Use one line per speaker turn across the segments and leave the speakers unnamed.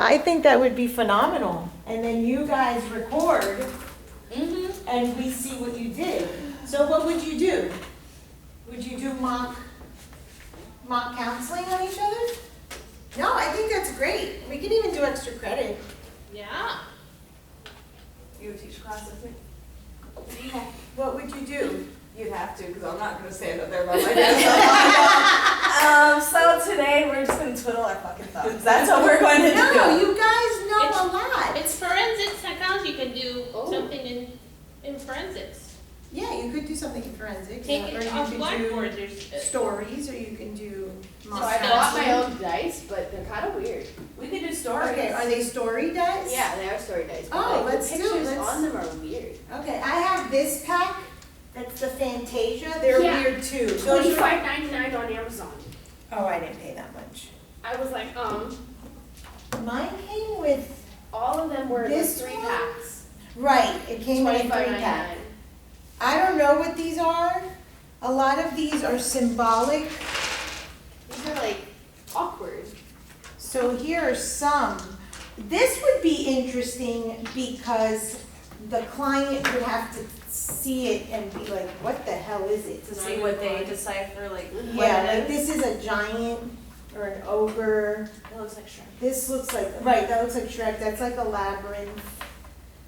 I think that would be phenomenal. And then you guys record and we see what you did. So what would you do? Would you do mock counseling on each other? No, I think that's great. We can even do extra credit.
Yeah.
You would teach class with me?
What would you do?
You'd have to, because I'm not going to stand up there by my desk. So today we're just going to twiddle our fucking thumbs. That's what we're going to do.
No, you guys know a lot.
It's forensic psychology. You can do something in forensics.
Yeah, you could do something in forensics.
Take
or
it
you
off
could
Blackboard.
do
There's
stories, or you can do
So
mock
I bought
counseling.
my own dice, but they're kind of weird.
We could do stories.
Okay, are they story dice?
Yeah, they are story dice. But
Oh,
like,
let's
the
do-
pictures
let's-
on them are weird.
Okay, I have this pack. That's the Fantasia. They're
Yeah.
weird too. Those are-
$25.99 on Amazon.
Oh, I didn't pay that much.
I was like,
Mine came with,
all of them were like
This
3
one?
packs.
right, it came in a 3-pack.
$25.99.
I don't know what these are. A lot of these are symbolic.
These are like awkward.
So here are some. This would be interesting because the client would have to see it and be like, what the hell is it?
To see what they decipher, like,
Yeah,
what
like
it is.
this is a giant or an ogre.
It looks like Shrek.
This looks like, right, that looks like Shrek. That's like a labyrinth.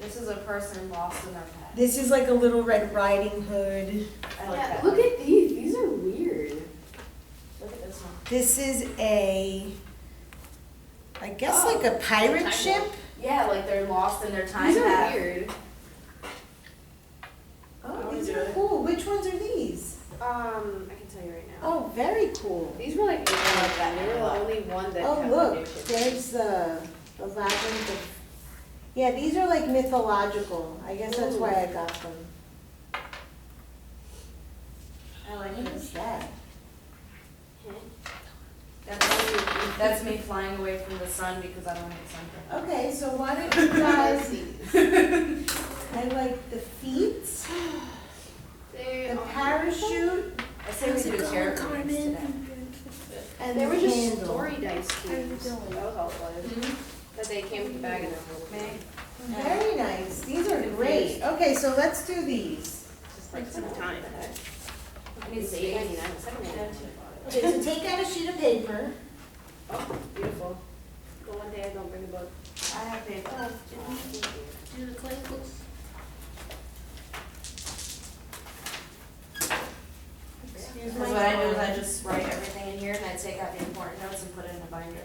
This is a person lost in their past.
This is like a little Red Riding Hood.
I like
Yeah,
that.
look at these. These are weird.
Look at this one.
This is I guess like a pirate
Time
ship.
warp.
Yeah, like they're lost in their time
These are
path.
weird.
Oh,
I
these
would do
are
it.
cool. Which ones are these?
I can tell you right now.
Oh, very cool.
These were like,
I like that
they were
a
the
lot.
only one that
Oh,
kept
look,
new pictures.
there's the labyrinth of, yeah, these are like mythological. I guess that's why I got them.
I like
What
this.
is that?
That's me flying away from the sun because I don't want to get sunburned.
Okay, so why don't you guys, I like the feet,
They
the
are-
parachute,
I say we do character names today.
and
They
the
were just
candle.
story dice cubes. That was all it was. But they came with the bag and everything.
Very nice. These are great. Okay, so let's do these.
Just like some time.
I need
It's
space.
$8.99. It's $7.99.
Okay, so take out a sheet of paper.
Oh, beautiful. But one day I don't bring a book.
I have paper.
do the clinicals.
Excuse
Because
my
what I do is
phone.
I just write everything in here and I take out the important notes and put it in a binder.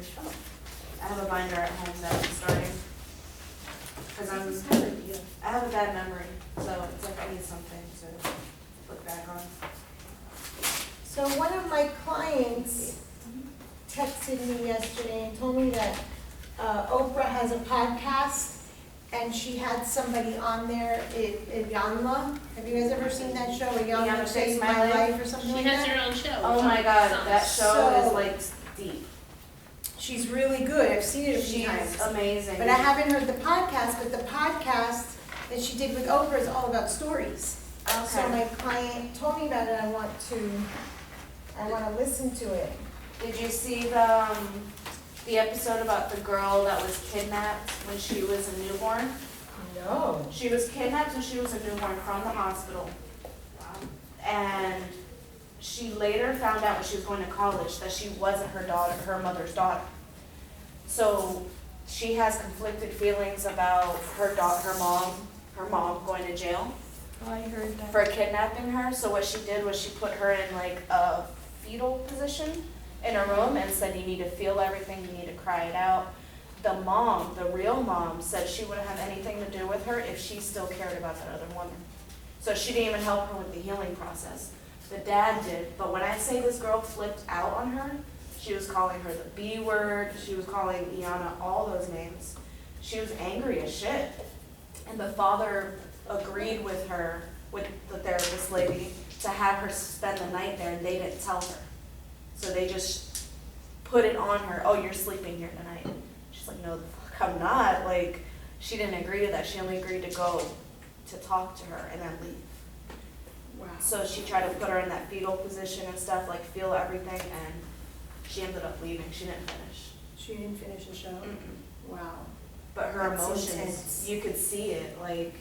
I have a binder at home that I'm starting. Because I have a bad memory, so it's like I need something to look back on.
So one of my clients texted me yesterday and told me that Oprah has a podcast and she had somebody on there, Iyanla. Have you guys ever seen that show, Iyanla
Iyanla
Saved
Saves
My
My
Life or something
She
like
has
that?
her own show.
Oh my god, that show is
So-
like deep.
She's really good. I've seen it a few
She's
times.
amazing.
But I haven't heard the podcast, but the podcast that she did with Oprah is all about stories. So
Okay.
my client told me about it, I want to listen to it.
Did you see the episode about the girl that was kidnapped when she was a newborn?
No.
She was kidnapped when she was a newborn from the hospital. And she later found out when she was going to college that she wasn't her daughter, her mother's daughter. So she has conflicted feelings about her mom going to jail
Oh, I heard that.
for kidnapping her. So what she did was she put her in like a fetal position in a room and said, you need to feel everything, you need to cry it out. The mom, the real mom, said she wouldn't have anything to do with her if she still cared about that other woman. So she didn't even help her with the healing process. The dad did, but when I say this girl flipped out on her, she was calling her the B word, she was calling Iyanla all those names. She was angry as shit. And the father agreed with her, with the therapist lady, to have her spend the night there, and they didn't tell her. So they just put it on her, oh, you're sleeping here tonight. She's like, no, the fuck, I'm not. Like, she didn't agree to that. She only agreed to go to talk to her and then leave.
Wow.
So she tried to put her in that fetal position and stuff, like feel everything, and she ended up leaving. She didn't finish.
She didn't finish the show?
Mm-mm.
Wow.
But her
That's
emotions,
intense.
you could see it, like,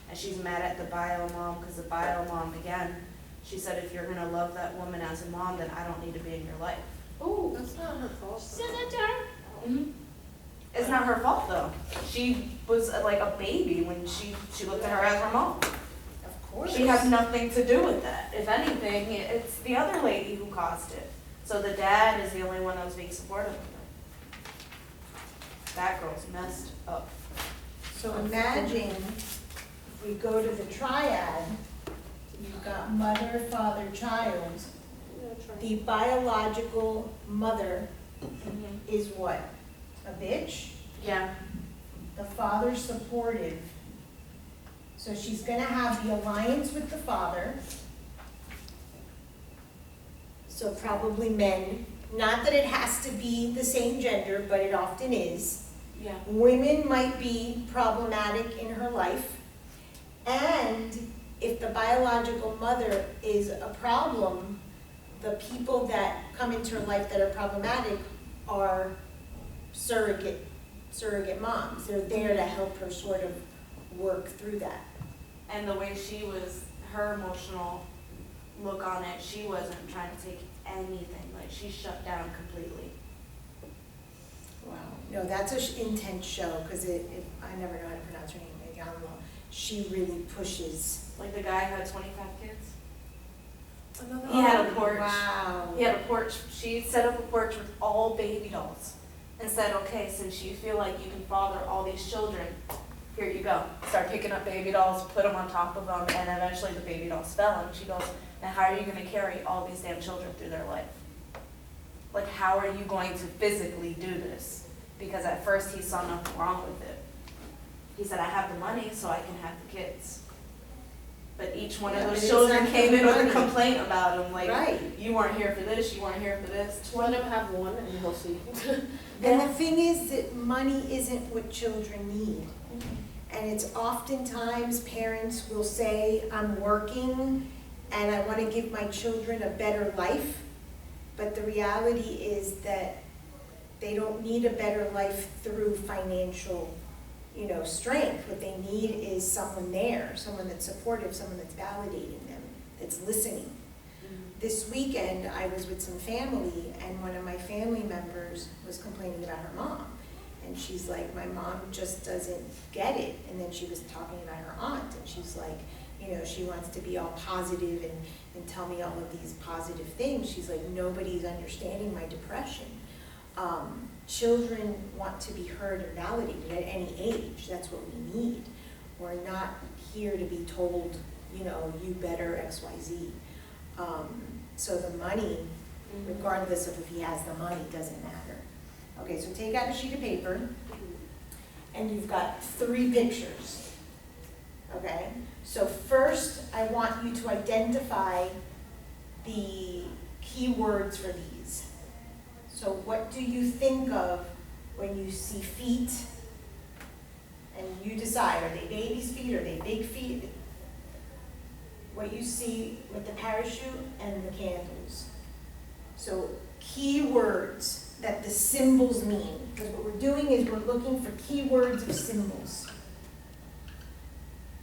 and she's mad at the bio mom, because the bio mom, again, she said, if you're gonna love that woman as a mom, then I don't need to be in your life.
Oh, that's not her fault.
She said that to her?
It's not her fault, though. She was like a baby when she looked at her as her mom.
Of course.
She has nothing to do with that. If anything, it's the other lady who caused it. So the dad is the only one that was being supportive of her. That girl's messed up.
So imagine if we go to the triad, you've got mother, father, child. The biological mother is what? A bitch?
Yeah.
The father's supportive. So she's gonna have the alliance with the father. So probably men, not that it has to be the same gender, but it often is.
Yeah.
Women might be problematic in her life. And if the biological mother is a problem, the people that come into her life that are problematic are surrogate moms. They're there to help her sort of work through that.
And the way she was, her emotional look on it, she wasn't trying to take anything. Like, she shut down completely.
Wow. No, that's an intense show, because I never know how to pronounce her name, Yanla. She really pushes.
Like, the guy who had 25 kids.
Another
He had a porch.
Wow.
He had a porch. She set up a porch with all baby dolls and said, okay, since you feel like you can father all these children, here you go. Start picking up baby dolls, put them on top of them, and eventually the baby dolls fell. And she goes, and how are you going to carry all these damn children through their life? Like, how are you going to physically do this? Because at first he saw nothing wrong with it. He said, I have the money, so I can have the kids. But each one of
Yeah, but
those
it's
children
not
came
the
in with a
money.
complaint about him, like,
Right.
you weren't here for this, you weren't here for this.
Let him have one and he'll see.
And the thing is that money isn't what children need. And it's oftentimes parents will say, I'm working and I want to give my children a better life. But the reality is that they don't need a better life through financial, strength. What they need is someone there, someone that's supportive, someone that's validating them, that's listening. This weekend, I was with some family, and one of my family members was complaining about her mom. And she's like, my mom just doesn't get it. And then she was talking about her aunt, and she's like, she wants to be all positive and tell me all of these positive things. She's like, nobody's understanding my depression. Children want to be heard and validated at any age. That's what we need. We're not here to be told, you better X, Y, Z. So the money, regardless of if he has the money, doesn't matter. Okay, so take out a sheet of paper, and you've got 3 pictures. Okay? So first, I want you to identify the keywords for these. So what do you think of when you see feet? And you decide, are they baby's feet, are they big feet? What you see with the parachute and the candles. So keywords that the symbols mean. Because what we're doing is we're looking for keywords of symbols.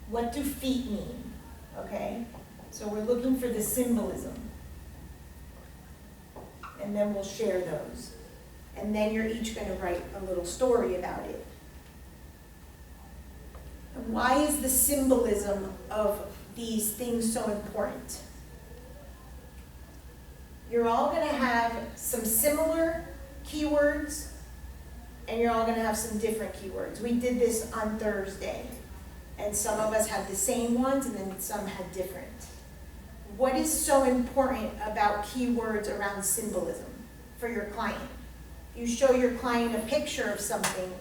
What do feet mean? Okay? So we're looking for the symbolism. And then we'll share those. And then you're each going to write a little story about it. And why is the symbolism of these things so important? You're all going to have some similar keywords, and you're all going to have some different keywords. We did this on Thursday, and some of us had the same ones, and then some had different. What is so important about keywords around symbolism for your client? You show your client a picture of something,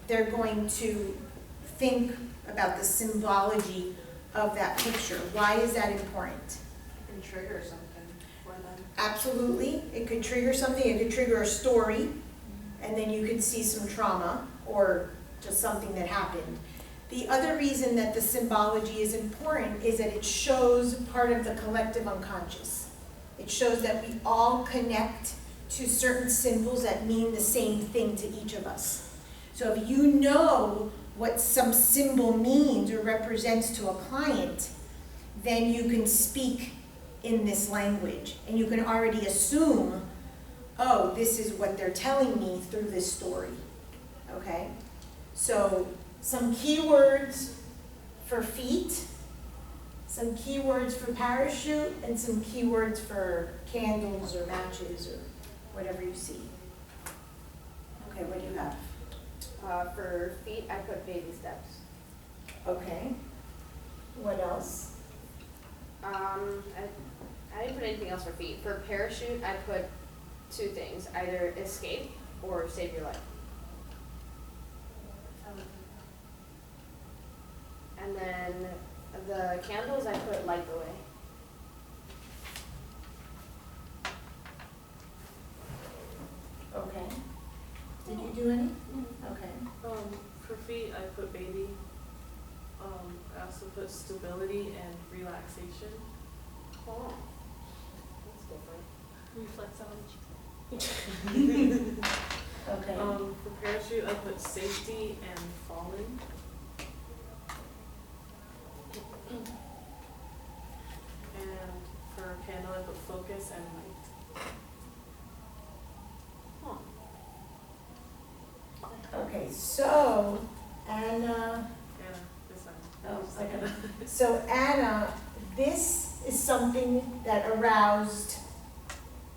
they're going to think about the symbology of that picture. Why is that important?
It can trigger something for them.
Absolutely. It could trigger something. It could trigger a story, and then you could see some trauma or just something that happened. The other reason that the symbology is important is that it shows part of the collective unconscious. It shows that we all connect to certain symbols that mean the same thing to each of us. So if you know what some symbol means or represents to a client, then you can speak in this language. And you can already assume, oh, this is what they're telling me through this story, okay? So some keywords for feet, some keywords for parachute, and some keywords for candles or matches or whatever you see. Okay, what do you have?
For feet, I put baby steps.
Okay. What else?
I didn't put anything else for feet. For parachute, I put two things, either escape or save your life. And then the candles, I put light the way.
Okay. Did you do any? Okay.
For feet, I put baby. I also put stability and relaxation.
Oh, that's different.
Reflex on
Okay.
For parachute, I put safety and falling. And for candle, I put focus and light.
Okay, so Anna,
Anna, this one.
oh, okay. So Anna, this is something that aroused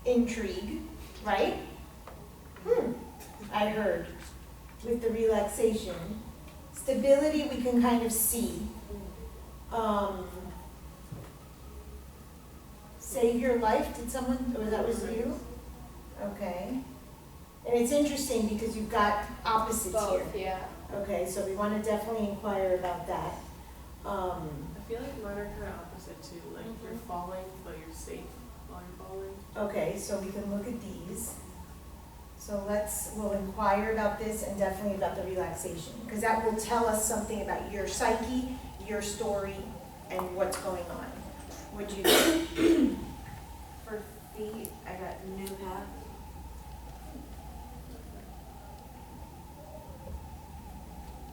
intrigue, right? I heard, with the relaxation. Stability, we can kind of see. Save your life, did someone, or that was you? Okay. And it's interesting because you've got opposites here.
Both, yeah.
Okay, so we want to definitely inquire about that.
I feel like mine are kind of opposite too. Like you're falling, but you're safe while you're falling.
Okay, so we can look at these. So we'll inquire about this and definitely about the relaxation, because that will tell us something about your psyche, your story, and what's going on. What'd you do?
For feet, I got new path.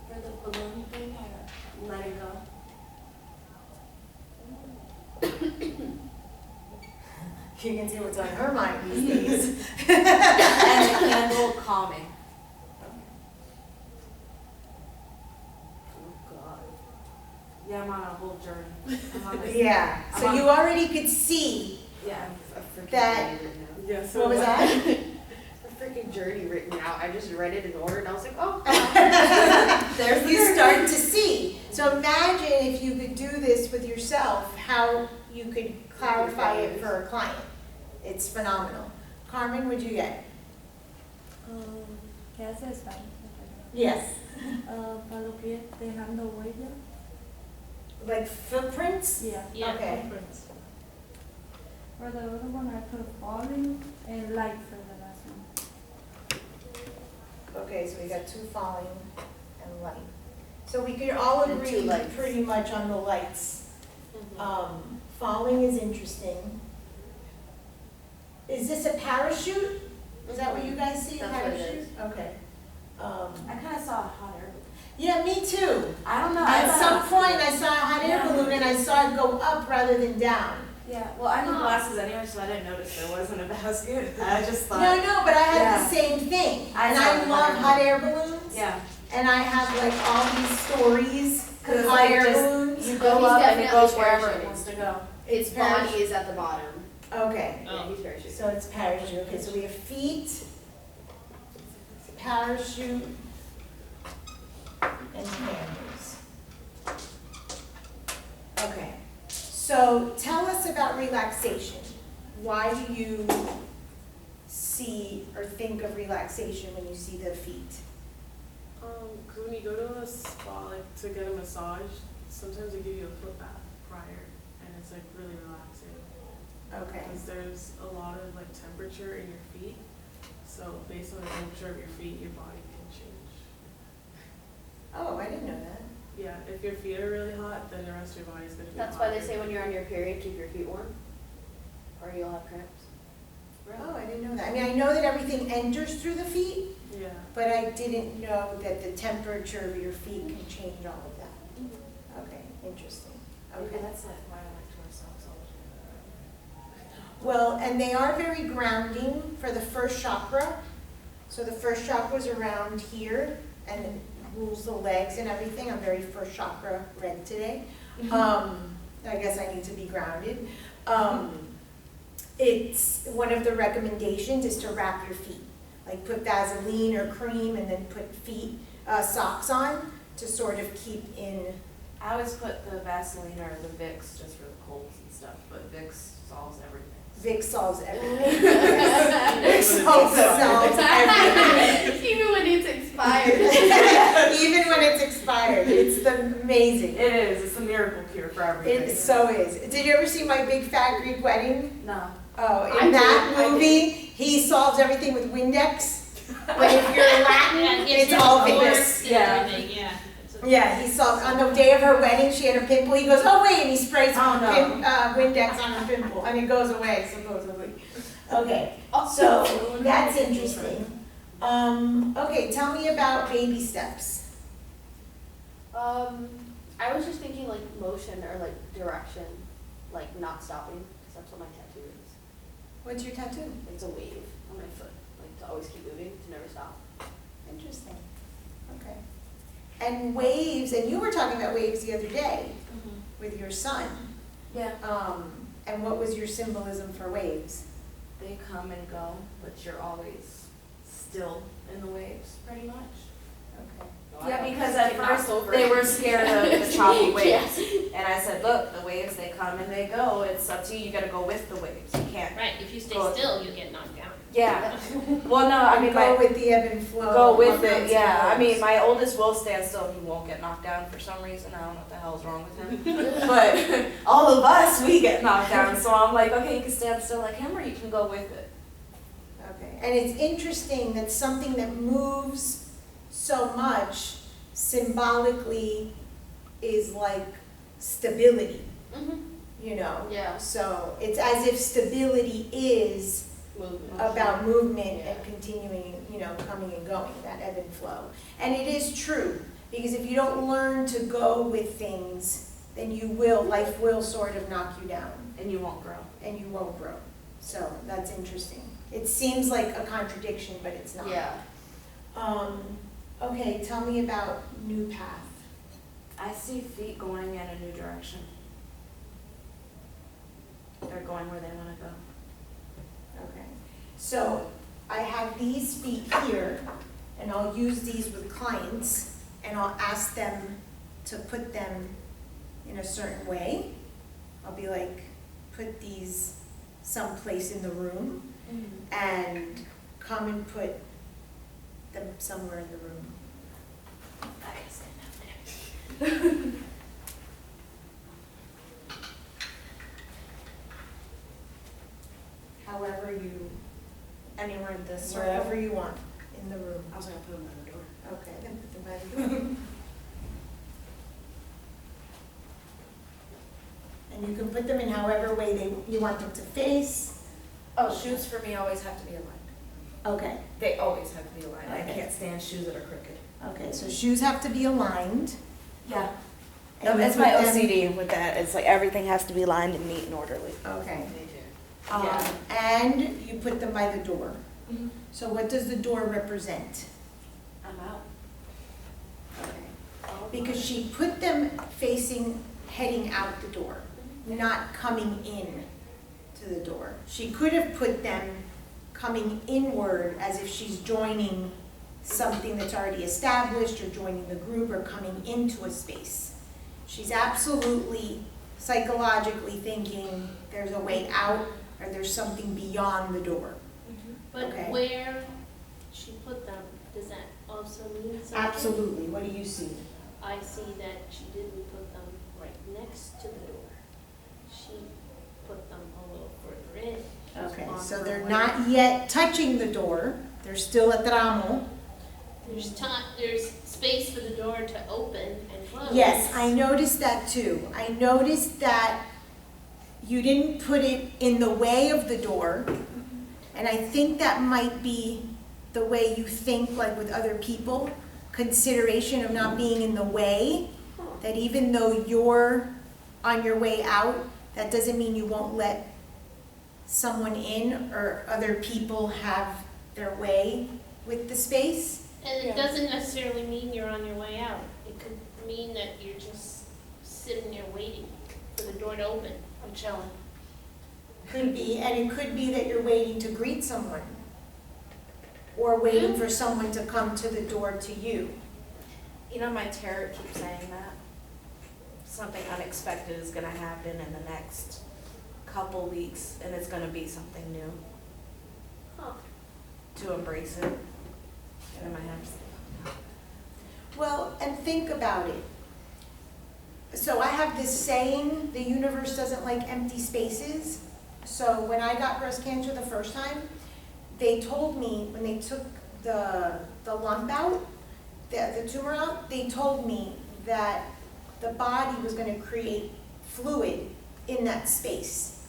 For the balloon thing, I got let it go.
You can see what's on her mind these days.
And the candle calming. Oh God. Yeah, I'm on a whole journey. I'm on a,
Yeah, so you already could see,
yeah.
A freaking
That-
journey written out.
Yeah, so
what was that?
A freaking journey written out. I just read it in order and I was like, oh.
There's you start to see. So imagine if you could do this with yourself, how you could clarify it for a client. It's phenomenal. Carmen, what'd you get?
¿Qué hace España?
Yes.
Para lo que dejando huella.
Like footprints?
Yeah.
Yeah,
Okay.
footprints.
For the other one, I put falling and light for the last one.
Okay, so we got two falling and light. So we could all
And
agree
two lights.
pretty much on the lights. Falling is interesting. Is this a parachute? Is that what you guys see, a
That's what it
parachute?
is.
Okay.
I kind of saw a hot air balloon.
Yeah, me too.
I don't know.
At some point, I saw a hot air
Yeah.
balloon and I saw it go up rather than down.
Yeah, well, I need glasses anyway, so I didn't notice there wasn't a basket. I just thought.
No, but I had
Yeah.
the same thing.
I
And
saw
I
the
love
hot
hot air balloons.
Yeah.
And I have like all these stories
Cause
with
it's
hot
like
air
just,
balloons.
you
Oh,
go
he's
up and it
definitely
goes wherever it
parachuting.
wants to go.
Its body is at the bottom.
Okay,
Yeah, he's parachuting.
so it's parachute. Okay, so we have feet, parachute, and candles. Okay, so tell us about relaxation. Why do you see or think of relaxation when you see the feet?
Cause when you go to a spa, like to get a massage, sometimes they give you a foot bath prior, and it's like really relaxing.
Okay,
Because there's a lot of like temperature in your feet, so based on the temperature of your feet, your body can change.
oh, I didn't know that.
Yeah, if your feet are really hot, then the rest of your body's gonna be
That's
hot.
why they say when you're on your period, keep your feet warm, or you'll have cramps.
Oh, I didn't know that. I mean, I know that everything enters through the feet,
Yeah.
but I didn't know that the temperature of your feet can change all of that. Okay, interesting.
Okay,
Okay.
that's like why I like to wear socks all the time.
Well, and they are very grounding for the first chakra. So the first chakra is around here and it rules the legs and everything. I'm very first chakra red today. I guess I need to be grounded. It's one of the recommendations is to wrap your feet. Like put Vaseline or cream and then put feet socks on to sort of keep in.
I always put the Vaseline or the Vicks just for the colds and stuff, but Vicks solves everything.
Vicks solves everything. Vicks solves everything.
Even when it's expired.
Even when it's expired, it's amazing.
It is. It's a miracle cure for everything.
It so is. Did you ever see My Big Fat Greek Wedding?
No.
Oh,
I
in
did,
that
I
movie, he solves everything with Windex. But if you're
Yeah,
Latin,
it gives
it's
you
all
warmth
Vicks.
and
Yeah.
everything, yeah.
Yeah, he solved, on the day of her wedding, she had a pimple, he goes, oh wait, and he sprays
Oh, no.
Windex on her pimple, and it goes away supposedly. Okay, so that's interesting. Okay, tell me about baby steps.
I was just thinking like motion or like direction, like not stopping, because that's what my tattoo is.
What's your tattoo?
It's a wave on my foot, like to always keep moving, to never stop.
Interesting. Okay. And waves, and you were talking about waves the other day with your son.
Yeah.
And what was your symbolism for waves?
They come and go, but you're always still in the waves, pretty much.
Okay.
Yeah, because at
Get knocked
first
over.
they were scared of the choppy waves.
Yes.
And I said, look, the waves, they come and they go. It's up to you. You gotta go with the waves. You can't.
Right, if you stay
Go-
still, you get knocked down.
Yeah. Well, no, I mean,
Go
my,
with the ebb and flow.
go with
What
it,
comes
yeah.
and
I mean,
goes.
my oldest will stand still. He won't get knocked down for some reason. I don't know what the hell's wrong with him. But all of us, we get knocked down. So I'm like, okay, you can stand still like him or you can go with it.
Okay, and it's interesting that something that moves so much symbolically is like stability, you know?
Yeah.
So it's as if stability is
Movement.
about movement
Yeah.
and continuing, you know, coming and going, that ebb and flow. And it is true, because if you don't learn to go with things, then life will sort of knock you down
And you won't grow.
and you won't grow. So that's interesting. It seems like a contradiction, but it's not.
Yeah.
Okay, tell me about new path.
I see feet going in a new direction. They're going where they want to go.
Okay, so I have these feet here, and I'll use these with clients, and I'll ask them to put them in a certain way. I'll be like, put these someplace in the room, and come and put them somewhere in the room.
I can stand up there.
However you,
Anywhere in this
wherever
circle.
you want in the room.
I was gonna put them by the door.
Okay, then put them by the door. And you can put them in however way you want them to face.
Oh, shoes for me always have to be aligned.
Okay,
They always have to be aligned. I
Okay.
can't stand shoes that are crooked.
okay, so shoes have to be aligned.
Yeah.
and
It's
you
my
put them-
OCD with that. It's like everything has to be lined and neat and orderly.
Okay.
They do.
Yeah.
And you put them by the door.
Mhm.
So what does the door represent?
I'm out.
Okay. Because she put them facing, heading out the door, not coming in to the door. She could have put them coming inward as if she's joining something that's already established or joining the group or coming into a space. She's absolutely psychologically thinking there's a way out or there's something beyond the door.
But
Okay.
where she put them, does that also mean something?
Absolutely. What do you see?
I see that she didn't put them right next to the door. She put them a little further in.
Okay,
On
so
her
they're
way.
not yet touching the door. They're still at tramo.
There's space for the door to open and close.
Yes, I noticed that too. I noticed that you didn't put it in the way of the door, And I think that might be the way you think, like with other people, consideration of not being in the way, that even though you're on your way out, that doesn't mean you won't let someone in or other people have their way with the space.
And it doesn't necessarily mean you're on your way out. It could mean that you're just sitting there waiting for the door to open.
I'm chilling.
Could be, and it could be that you're waiting to greet someone, or waiting for someone to come to the door to you.
You know, my tarot keeps saying that. Something unexpected is gonna happen in the next couple weeks, and it's gonna be something new.
Huh.
To embrace it. And in my head.
Well, and think about it. So I have this saying, the universe doesn't like empty spaces. So when I got breast cancer the first time, they told me, when they took the lump out, the tumor out, they told me that the body was gonna create fluid in that space.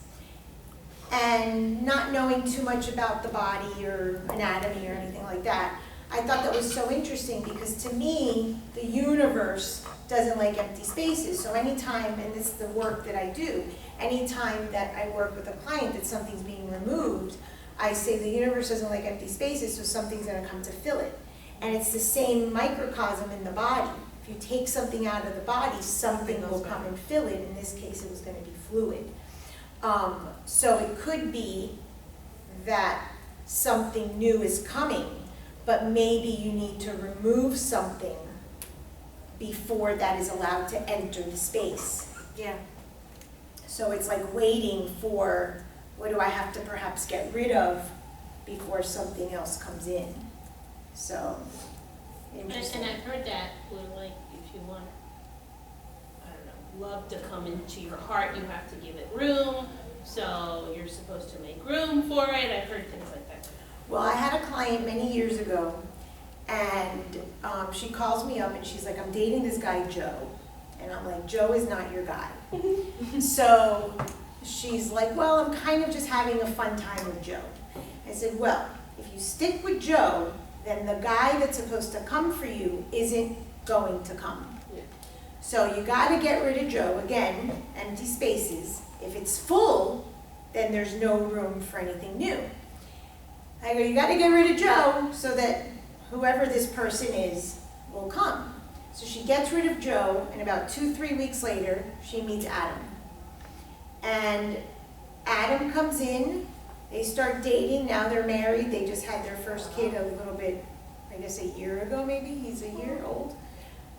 And not knowing too much about the body or anatomy or anything like that, I thought that was so interesting, because to me, the universe doesn't like empty spaces. So anytime, and this is the work that I do, anytime that I work with a client that something's being removed, I say the universe doesn't like empty spaces, so something's gonna come to fill it. And it's the same microcosm in the body. If you take something out of the body, something will come and fill it. In this case, it was gonna be fluid. So it could be that something new is coming, but maybe you need to remove something before that is allowed to enter the space.
Yeah.
So it's like waiting for, what do I have to perhaps get rid of before something else comes in? So, interesting.
And I've heard that with, like, if you want, I don't know, love to come into your heart, you have to give it room. So you're supposed to make room for it. I've heard things like that.
Well, I had a client many years ago, and she calls me up and she's like, I'm dating this guy, Joe. And I'm like, Joe is not your guy. So she's like, well, I'm kind of just having a fun time with Joe. I said, well, if you stick with Joe, then the guy that's supposed to come for you isn't going to come.
Yeah.
So you gotta get rid of Joe. Again, empty spaces. If it's full, then there's no room for anything new. I go, you gotta get rid of Joe so that whoever this person is will come. So she gets rid of Joe, and about 2-3 weeks later, she meets Adam. And Adam comes in, they start dating, now they're married, they just had their first kid a little bit, I guess a year ago maybe, he's a year old.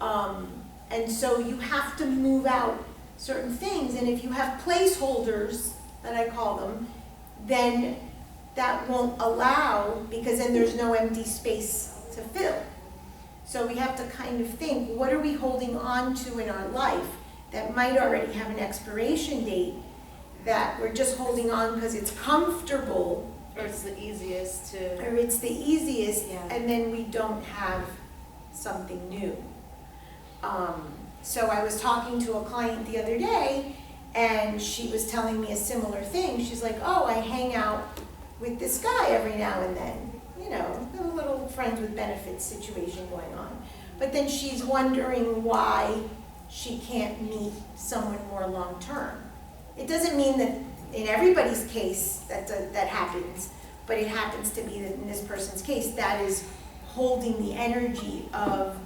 And so you have to move out certain things, and if you have placeholders, that I call them, then that won't allow, because then there's no empty space to fill. So we have to kind of think, what are we holding on to in our life that might already have an expiration date, that we're just holding on because it's comfortable,
Or it's the easiest to.
or it's the easiest,
Yeah.
and then we don't have something new. So I was talking to a client the other day, and she was telling me a similar thing. She's like, oh, I hang out with this guy every now and then. You know, a little friends with benefits situation going on. But then she's wondering why she can't meet someone more long-term. It doesn't mean that in everybody's case that happens, but it happens to be that in this person's case, that is holding the energy of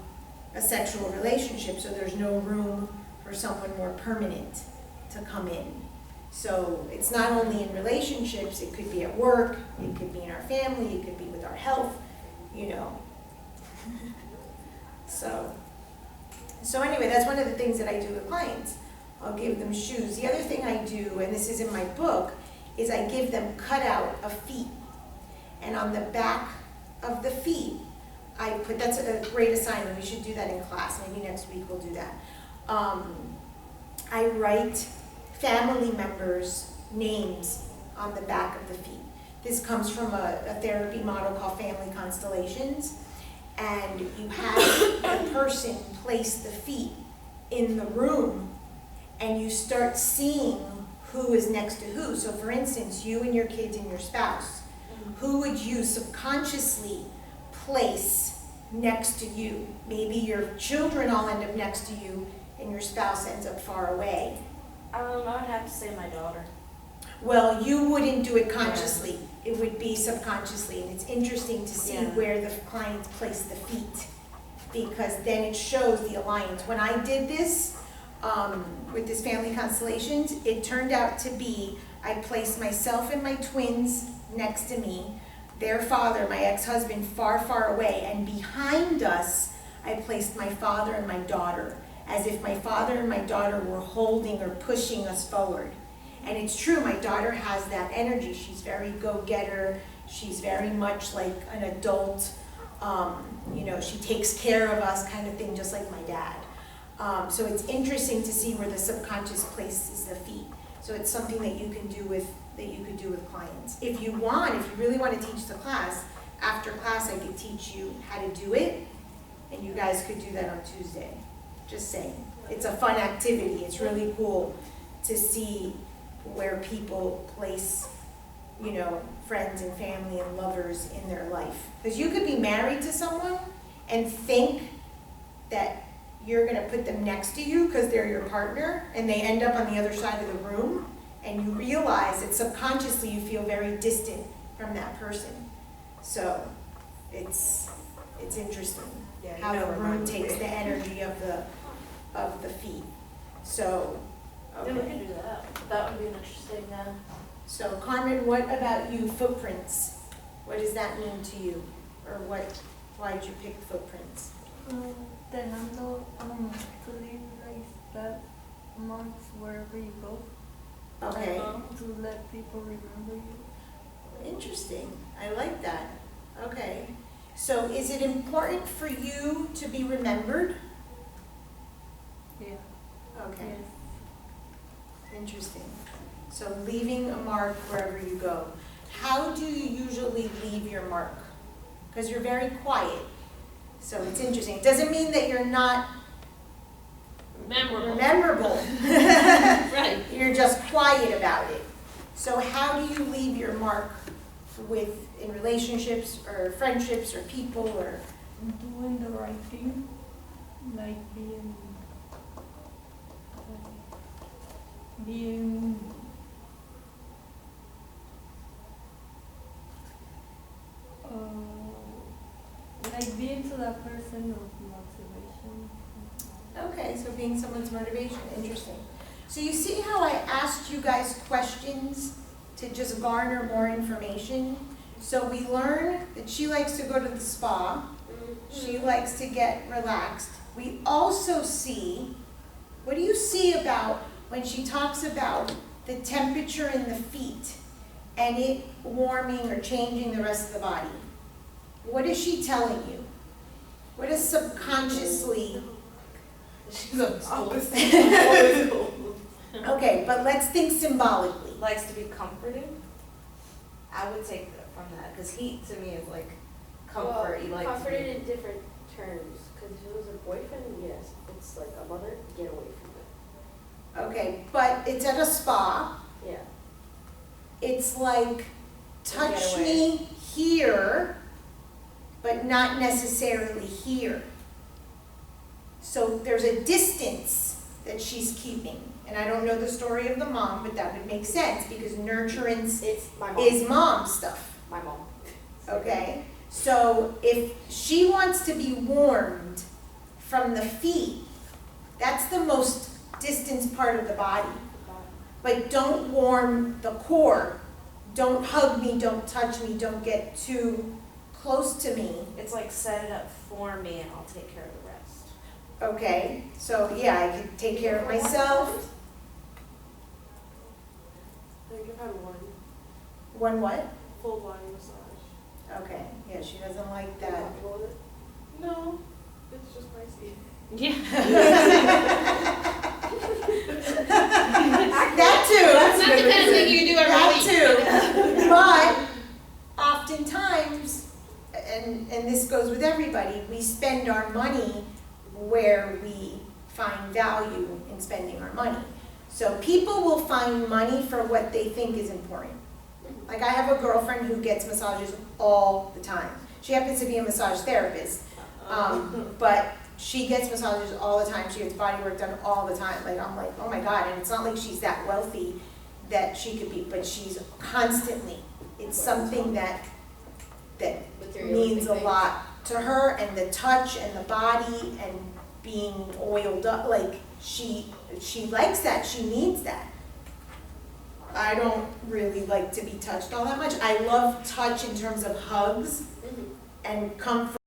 a sexual relationship, so there's no room for someone more permanent to come in. So it's not only in relationships, it could be at work, it could be in our family, it could be with our health, you know. So anyway, that's one of the things that I do with clients. I'll give them shoes. The other thing I do, and this is in my book, is I give them cutout of feet. And on the back of the feet, I put, that's a great assignment, we should do that in class, maybe next week we'll do that. I write family members' names on the back of the feet. This comes from a therapy model called Family Constellations. And you have the person place the feet in the room, and you start seeing who is next to who. So for instance, you and your kids and your spouse, who would you subconsciously place next to you? Maybe your children all end up next to you and your spouse ends up far away.
I would have to say my daughter.
Well, you wouldn't do it consciously. It would be subconsciously, and it's interesting to see
Yeah.
where the clients place the feet, because then it shows the alliance. When I did this, with this family constellations, it turned out to be, I placed myself and my twins next to me, their father, my ex-husband, far, far away, and behind us, I placed my father and my daughter, as if my father and my daughter were holding or pushing us forward. And it's true, my daughter has that energy. She's very go-getter. She's very much like an adult. She takes care of us kind of thing, just like my dad. So it's interesting to see where the subconscious places the feet. So it's something that you can do with clients. If you really want to teach the class, after class I could teach you how to do it, and you guys could do that on Tuesday. Just saying. It's a fun activity. It's really cool to see where people place, friends and family and lovers in their life. Because you could be married to someone and think that you're going to put them next to you because they're your partner, and they end up on the other side of the room, and you realize that subconsciously you feel very distant from that person. So it's interesting how the room takes the energy of the feet. So,
Yeah, we
okay.
could do that. That would be an interesting,
So Carmen, what about you, footprints? What does that mean to you? Or why did you pick footprints?
Dejando to leave like that marks wherever you go.
Okay,
To let people remember you.
interesting. I like that. Okay. So is it important for you to be remembered?
Yeah.
Okay,
Yes.
interesting. So leaving a mark wherever you go. How do you usually leave your mark? Because you're very quiet. So it's interesting. It doesn't mean that you're not
Memorable.
Right.
Right.
You're just quiet about it. So how do you leave your mark in relationships or friendships or people or?
Doing the right thing, like being like being to that person of motivation.
Okay, so being someone's motivation, interesting. So you see how I asked you guys questions to just garner more information? So we learn that she likes to go to the spa. She likes to get relaxed. We also see, what do you see about when she talks about the temperature in the feet and it warming or changing the rest of the body? What is she telling you? What is subconsciously?
she's a
Okay, but let's think symbolically.
Likes to be comforted. I would take that from that, because heat to me is like comfort. You like to
comforted
be-
in different terms, because if it was a boyfriend, yes. If it's like a mother, get away from it.
Okay, but it's at a spa.
Yeah.
It's like,
Get
touch
away.
me here, but not necessarily here. So there's a distance that she's keeping. And I don't know the story of the mom, but that would make sense because nurturance
It's my mom.
is mom stuff,
My mom.
okay? So if she wants to be warmed from the feet, that's the most distant part of the body. But don't warm the core. Don't hug me, don't touch me, don't get too close to me.
It's like set it up for me and I'll take care of the rest.
Okay, so yeah, I could take care of myself.
I think I've had one
One what?
full body massage.
Okay, yeah, she doesn't like that.
No, it's just pricey.
Yeah.
That too.
That's not the kind of thing you do every week.
That too. But oftentimes, and this goes with everybody, we spend our money where we find value in spending our money. So people will find money for what they think is important. Like I have a girlfriend who gets massages all the time. She happens to be a massage therapist, but she gets massages all the time. She gets body work done all the time. Like I'm like, oh my God, and it's not like she's that wealthy that she could be, but she's constantly, it's something that means a lot to her, and the touch and the body and being oiled up, like she likes that, she needs that. I don't really like to be touched all that much. I love touch in terms of hugs
Mhm.
and comfort.